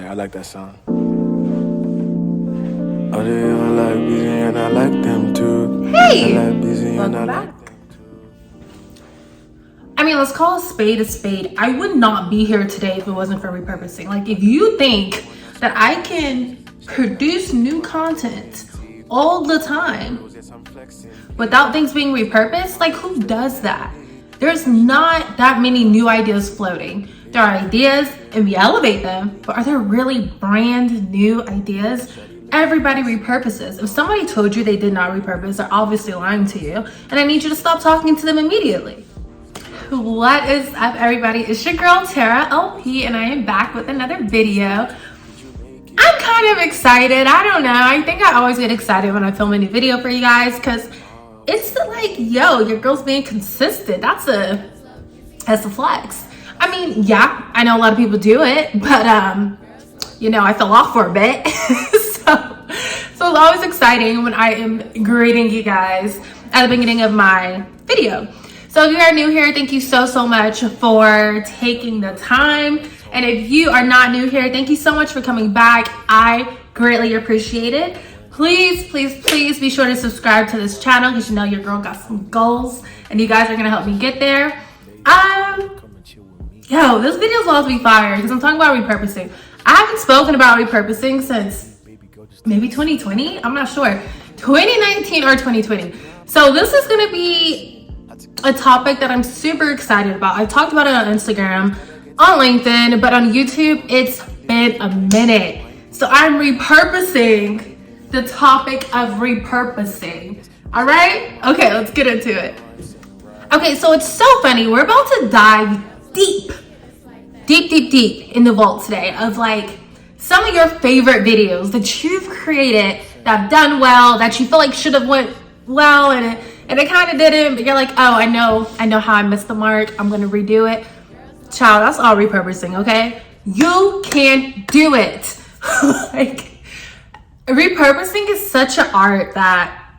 I like that song. Oh, they all like busy and I like them too. Hey! I like busy and I Welcome like back. them too. I mean, let's call a spade a spade. I would not be here today if it wasn't for repurposing. Like, if you think that I can produce new content all the time without things being repurposed, like, who does that? There's not that many new ideas floating. There are ideas and we elevate them, but are there really brand new ideas? Everybody repurposes. If somebody told you they did not repurpose, they're obviously lying to you, and I need you to stop talking to them immediately. What is up, everybody? It's your girl Tara LP, and I am back with another video. I'm kind of excited. I don't know. I think I always get excited when I film a new video for you guys because it's like, yo, your girl's being consistent. That's a flex. I mean, yeah, I know a lot of people do it, but you know, I fell off for a bit. So it's always exciting when I am greeting you guys at the beginning of my video. So if you are new here, thank you so much for taking the time. And if you are not new here, thank you so much for coming back. I greatly appreciate it. Please be sure to subscribe to this channel because you know your girl got some goals and you guys are gonna help me get there. Yo, this video's about to be fire because I'm talking about repurposing. I haven't spoken about repurposing since maybe 2020, I'm not sure, 2019 or 2020. So this is gonna be a topic that I'm super excited about. I talked about it on Instagram, on LinkedIn, but on YouTube, it's been a minute. So I'm repurposing the topic of repurposing. All right? Okay, let's get into it. Okay, so it's so funny. We're about to dive deep in the vault today of like some of your favorite videos that you've created that have done well, that you feel like should have went well and it kind of didn't, but you're like, oh, I know how I missed the mark. I'm gonna redo it. Child, that's all repurposing, okay? You can do it. Like, repurposing is such an art that,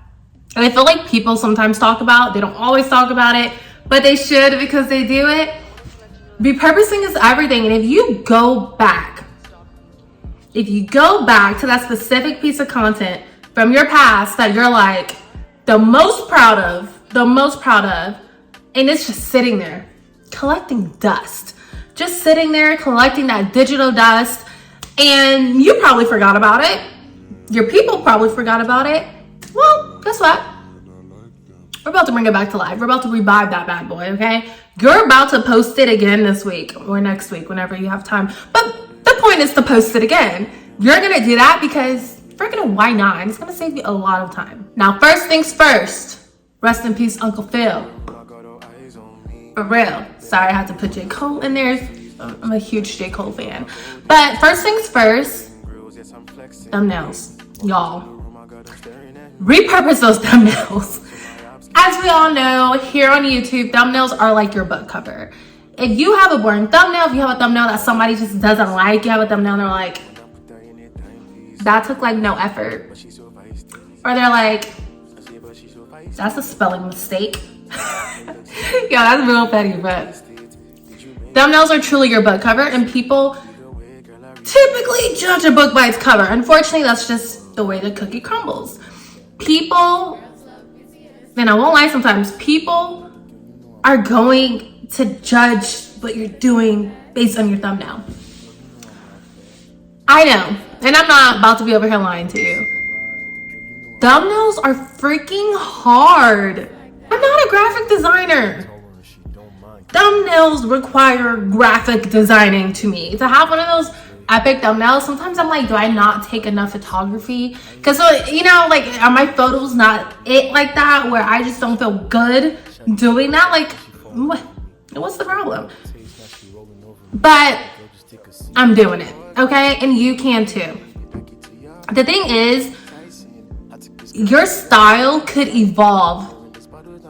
and I feel like people sometimes talk about, they don't always talk about it, but they should because they do it. Repurposing is everything. And if you go back to that specific piece of content from your past that you're like the most proud of, and it's just sitting there collecting dust, just sitting there collecting that digital dust, and you probably forgot about it. Your people probably forgot about it. Well, guess what? We're about to bring it back to life. We're about to revive that bad boy, okay? You're about to post it again this week or next week, whenever you have time. But the point is to post it again. You're gonna do that because freaking why not? And it's gonna save you a lot of time. Now, first things first, rest in peace, Uncle Phil. For real. Sorry, I had to put J. Cole in there. I'm a huge J. Cole fan. But first things first, thumbnails, y'all. Repurpose those thumbnails. As we all know, here on YouTube, thumbnails are like your book cover. If you have a boring thumbnail, if you have a thumbnail that somebody just doesn't like, you have a thumbnail and they're like, that took like no effort. Or they're like, that's a spelling mistake. Yeah, that's real petty, but thumbnails are truly your book cover, and people typically judge a book by its cover. Unfortunately, that's just the way the cookie crumbles. People, and I won't lie, sometimes people are going to judge what you're doing based on your thumbnail. I know, and I'm not about to be over here lying to you. Thumbnails are freaking hard. I'm not a graphic designer. Thumbnails require graphic designing to me. To have one of those epic thumbnails, sometimes I'm like, do I not take enough photography? Because, you know, like, are my photos not it like that, where I just don't feel good doing that? Like, what's the problem? But I'm doing it, okay? And you can too. The thing is, your style could evolve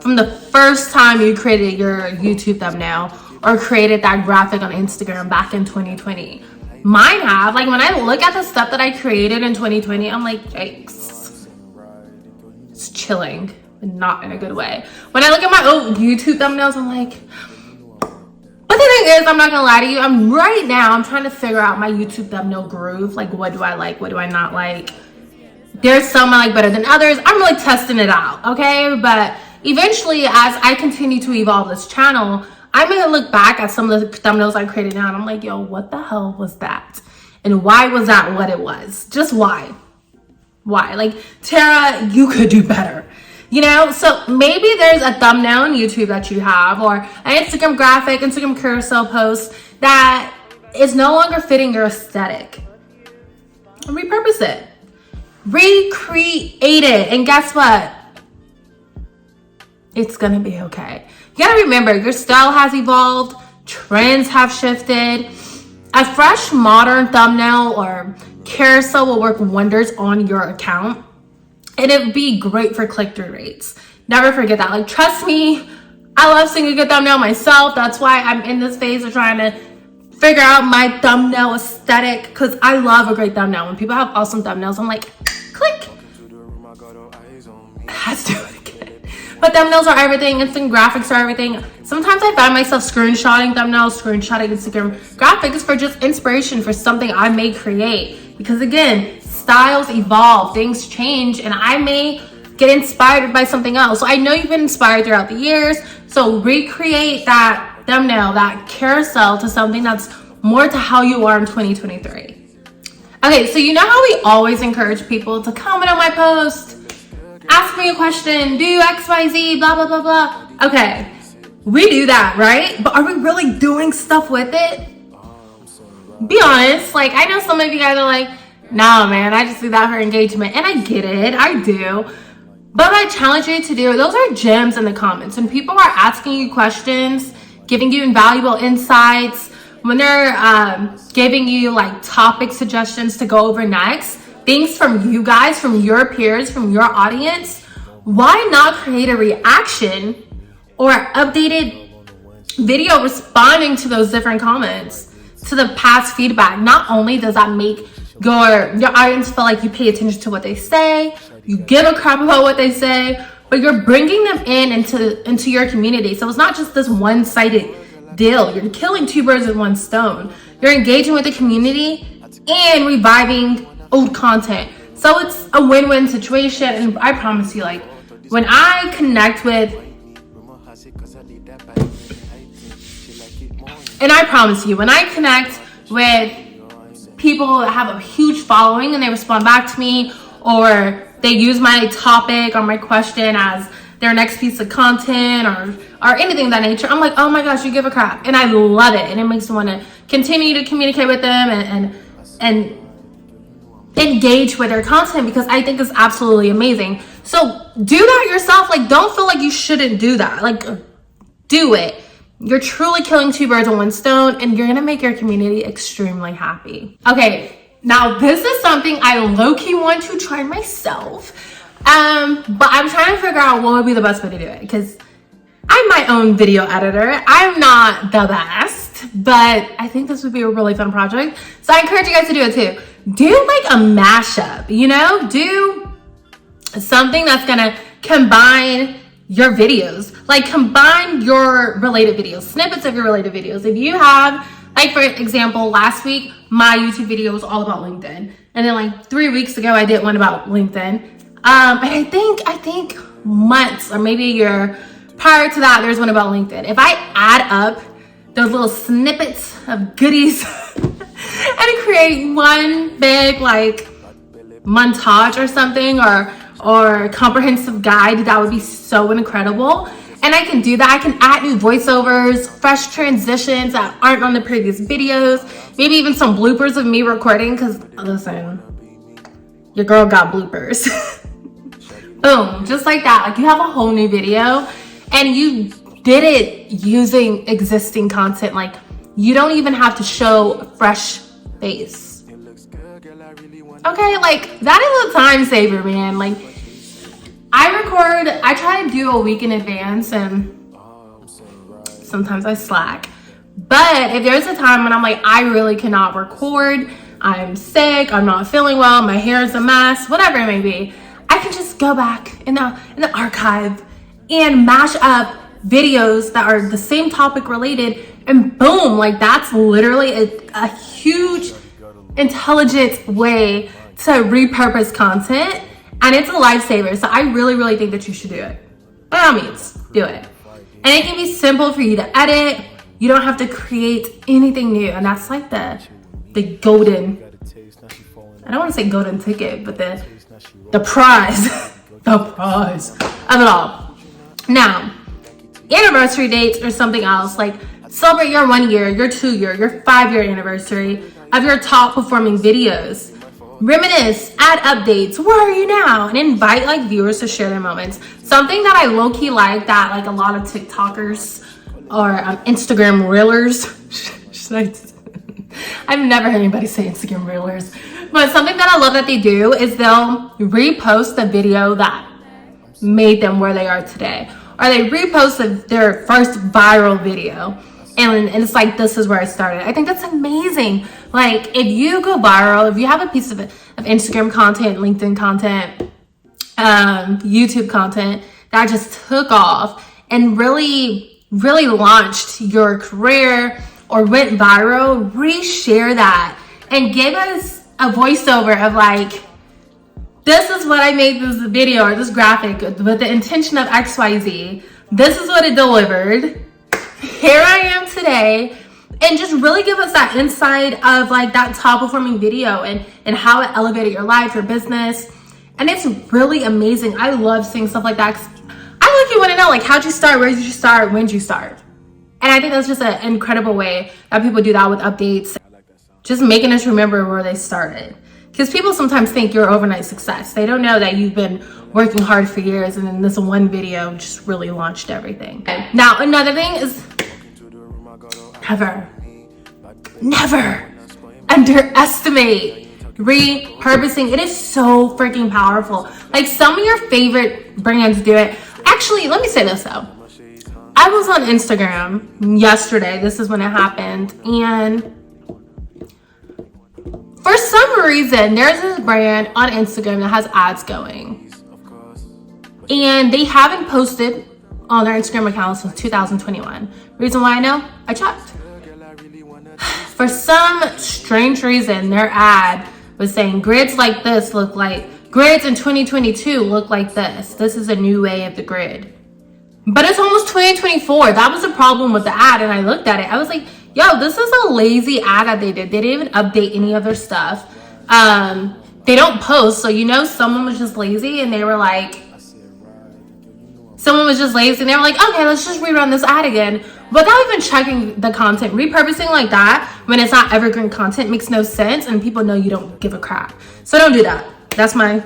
from the first time you created your YouTube thumbnail or created that graphic on Instagram back in 2020. Mine have, like, when I look at the stuff that I created in 2020, I'm like, yikes. It's chilling, but not in a good way. When I look at my old YouTube thumbnails, I'm like, but the thing is, I'm not gonna lie to you, I'm trying to figure out my YouTube thumbnail groove. Like, what do I like, what do I not like? There's some I like better than others. I'm really testing it out, okay? But eventually, as I continue to evolve this channel, I'm gonna look back at some of the thumbnails I created now, and I'm like, yo, what the hell was that? And why was that what it was? Just why? Why? Like, Tara, you could do better. You know, so maybe there's a thumbnail on YouTube that you have, or an Instagram graphic, Instagram carousel post that is no longer fitting your aesthetic. Repurpose it. Recreate it. And guess what? It's gonna be okay. You gotta remember, your style has evolved, trends have shifted. A fresh, modern thumbnail or carousel will work wonders on your account. And it would be great for click-through rates. Never forget that. Like, trust me, I love seeing a good thumbnail myself. That's why I'm in this phase of trying to figure out my thumbnail aesthetic, because I love a great thumbnail. When people have awesome thumbnails, I'm like, click. Let's do it again. But thumbnails are everything. Instant graphics are everything. Sometimes I find myself screenshotting thumbnails, screenshotting Instagram graphics for just inspiration for something I may create. Because again, styles evolve, things change, and I may get inspired by something else. So I know you've been inspired throughout the years, so recreate that thumbnail, that carousel, to something that's more to how you are in 2023. Okay, so you know how we always encourage people to comment on my post, ask me a question, do XYZ, blah, blah, blah, blah. Okay, we do that, right? But are we really doing stuff with it? Be honest. Like, I know some of you guys are like, nah, man, I just do that for engagement. And I get it, I do. But I challenge you to do, those are gems in the comments. When people are asking you questions, giving you invaluable insights, when they're giving you like topic suggestions to go over next, things from you guys, from your peers, from your audience, why not create a reaction or updated video responding to those different comments, to the past feedback? Not only does that make your audience feel like you pay attention to what they say, you give a crap about what they say, but you're bringing them into your community. So it's not just this one-sided deal. You're killing two birds with one stone. You're engaging with the community and reviving old content. So it's a win-win situation. And I promise you, like, when I connect with people that have a huge following and they respond back to me, or they use my topic or my question as their next piece of content or anything of that nature, I'm like, oh my gosh, you give a crap. And I love it. And it makes me want to continue to communicate with them and engage with their content, because I think it's absolutely amazing. So do that yourself. Like, don't feel like you shouldn't do that. Like, do it. You're truly killing two birds with one stone, and you're gonna make your community extremely happy. Okay, now this is something I low-key want to try myself, but I'm trying to figure out what would be the best way to do it, because I'm my own video editor. I'm not the best, but I think this would be a really fun project. So I encourage you guys to do it too. Do like a mashup, you know? Do something that's gonna combine your videos, like combine your related videos, snippets of your related videos. If you have, like, for example, last week my YouTube video was all about LinkedIn, and then like 3 weeks ago I did one about LinkedIn, and I think months or maybe a year prior to that there's one about LinkedIn. If I add up those little snippets of goodies and create one big like montage or something, or comprehensive guide, that would be so incredible. And I can do that. I can add new voiceovers, fresh transitions that aren't on the previous videos, maybe even some bloopers of me recording, because listen, your girl got bloopers. Boom, just like that. Like, you have a whole new video and you did it using existing content. Like, you don't even have to show a fresh face. Okay, like, that is a time saver, man. Like, I try to do a week in advance, and sometimes I slack. But if there's a time when I'm like, I really cannot record, I'm sick, I'm not feeling well, my hair is a mess, whatever it may be, I can just go back in the archive and mash up videos that are the same topic related and boom, like that's literally a huge, intelligent way to repurpose content, and it's a lifesaver. So I really, really think that you should do it. By all means, do it. And it can be simple for you to edit. You don't have to create anything new, and that's like the golden, I don't want to say golden ticket, but the prize, the prize of it all. Now, anniversary dates or something else, like celebrate your 1 year, your 2 year, your 5 year anniversary of your top performing videos. Reminisce, add updates, where are you now? And invite like viewers to share their moments. Something that I low-key like that like a lot of TikTokers or Instagram reelers, I've never heard anybody say Instagram reelers, but something that I love that they do is they'll repost the video that made them where they are today. Or they repost their first viral video. And it's like, this is where I started. I think that's amazing. Like, if you go viral, if you have a piece of Instagram content, LinkedIn content, YouTube content that just took off and really, really launched your career or went viral, reshare that and give us a voiceover of like, this is what I made this video or this graphic with the intention of XYZ. This is what it delivered. Here I am today. And just really give us that insight of like that top performing video and how it elevated your life, your business. And it's really amazing. I love seeing stuff like that. I like you want to know, like, how'd you start? Where did you start? When did you start? And I think that's just an incredible way that people do that with updates. Just making us remember where they started. Because people sometimes think you're overnight success. They don't know that you've been working hard for years and then this one video just really launched everything. Now, another thing is never underestimate repurposing. It is so freaking powerful. Like, some of your favorite brands do it. Actually, let me say this though. I was on Instagram yesterday. This is when it happened. And for some reason, there's this brand on Instagram that has ads going. And they haven't posted on their Instagram account since 2021. Reason why I know? I checked. For some strange reason, their ad was saying grids like this look like, grids in 2022 look like this. This is a new way of the grid. But it's almost 2024. That was the problem with the ad. And I looked at it. I was like, yo, this is a lazy ad that they did. They didn't even update any of their stuff. They don't post. So, you know, someone was just lazy and they were like, okay, let's just rerun this ad again. Without even checking the content. Repurposing like that when it's not evergreen content makes no sense and people know you don't give a crap. So don't do that. That's my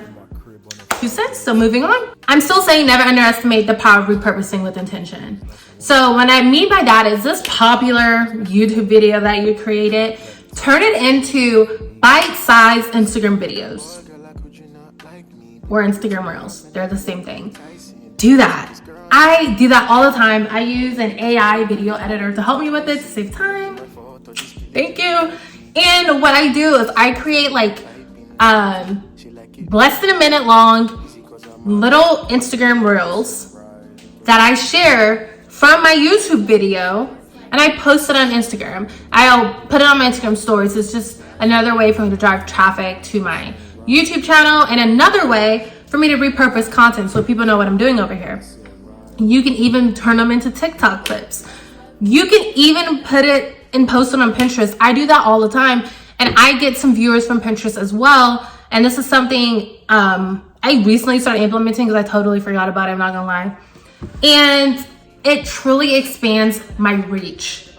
2 cents. So moving on. I'm still saying never underestimate the power of repurposing with intention. So what I mean by that is this popular YouTube video that you created, turn it into bite-sized Instagram videos or Instagram Reels. They're the same thing. Do that. I do that all the time. I use an AI video editor to help me with it to save time. Thank you. And what I do is I create like less than a minute long little Instagram Reels that I share from my YouTube video and I post it on Instagram. I'll put it on my Instagram stories. It's just another way for me to drive traffic to my YouTube channel and another way for me to repurpose content so people know what I'm doing over here. You can even turn them into TikTok clips. You can even put it and post it on Pinterest. I do that all the time. And I get some viewers from Pinterest as well. And this is something I recently started implementing because I totally forgot about it, I'm not gonna lie. And it truly expands my reach.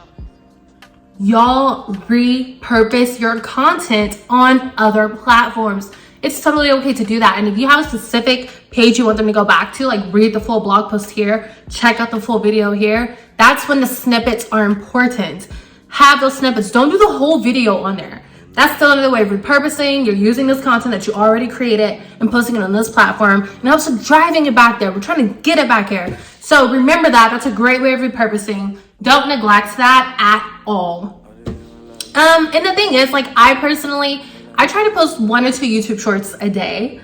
Y'all repurpose your content on other platforms. It's totally okay to do that. And if you have a specific page you want them to go back to, like read the full blog post here, check out the full video here, that's when the snippets are important. Have those snippets. Don't do the whole video on there. That's still another way of repurposing. You're using this content that you already created and posting it on this platform. And also driving it back there. We're trying to get it back here. So remember that. That's a great way of repurposing. Don't neglect that at all. And the thing is, like, I try to post 1 or 2 YouTube shorts a day.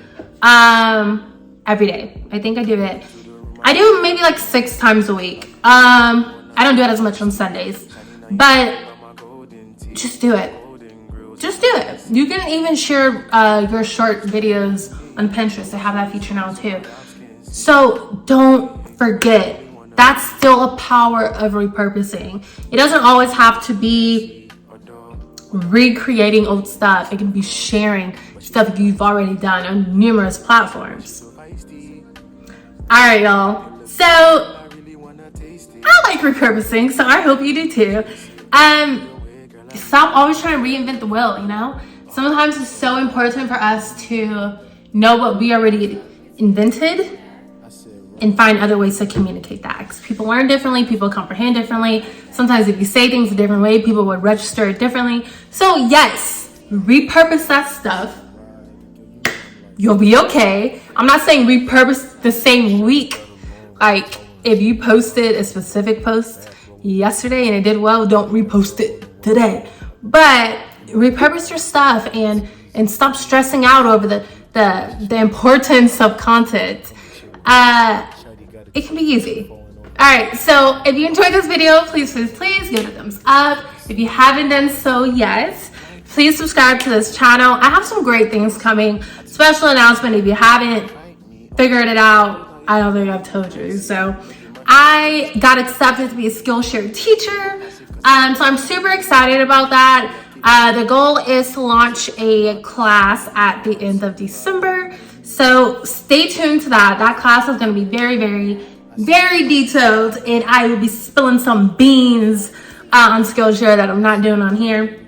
Every day. I think I do it maybe like 6 times a week. I don't do it as much on Sundays. but just do it. Just do it. You can even share your short videos on Pinterest. They have that feature now too. So don't forget, that's still a power of repurposing. It doesn't always have to be recreating old stuff. It can be sharing stuff you've already done on numerous platforms. All right, y'all. So I like repurposing, so I hope you do too. Stop always trying to reinvent the wheel, you know? Sometimes it's so important for us to know what we already invented and find other ways to communicate that. Because people learn differently, people comprehend differently. Sometimes if you say things a different way, people would register it differently. So yes, repurpose that stuff. You'll be okay. I'm not saying repurpose the same week. Like if you posted a specific post yesterday and it did well, don't repost it today. But repurpose your stuff and stop stressing out over the importance of content. It can be easy. All right, so if you enjoyed this video, please give it a thumbs up. If you haven't done so yet, please subscribe to this channel. I have some great things coming. Special announcement if you haven't figured it out. I don't think I've told you. So I got accepted to be a Skillshare teacher. So I'm super excited about that. The goal is to launch a class at the end of December. So stay tuned to that. That class is going to be very, very, very detailed. And I will be spilling some beans on Skillshare that I'm not doing on here.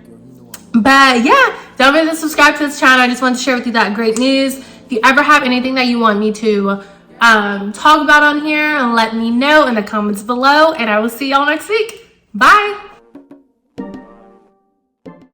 But yeah, don't forget to subscribe to this channel. I just want to share with you that great news. If you ever have anything that you want me to talk about on here, let me know in the comments below. And I will see y'all next week. Bye.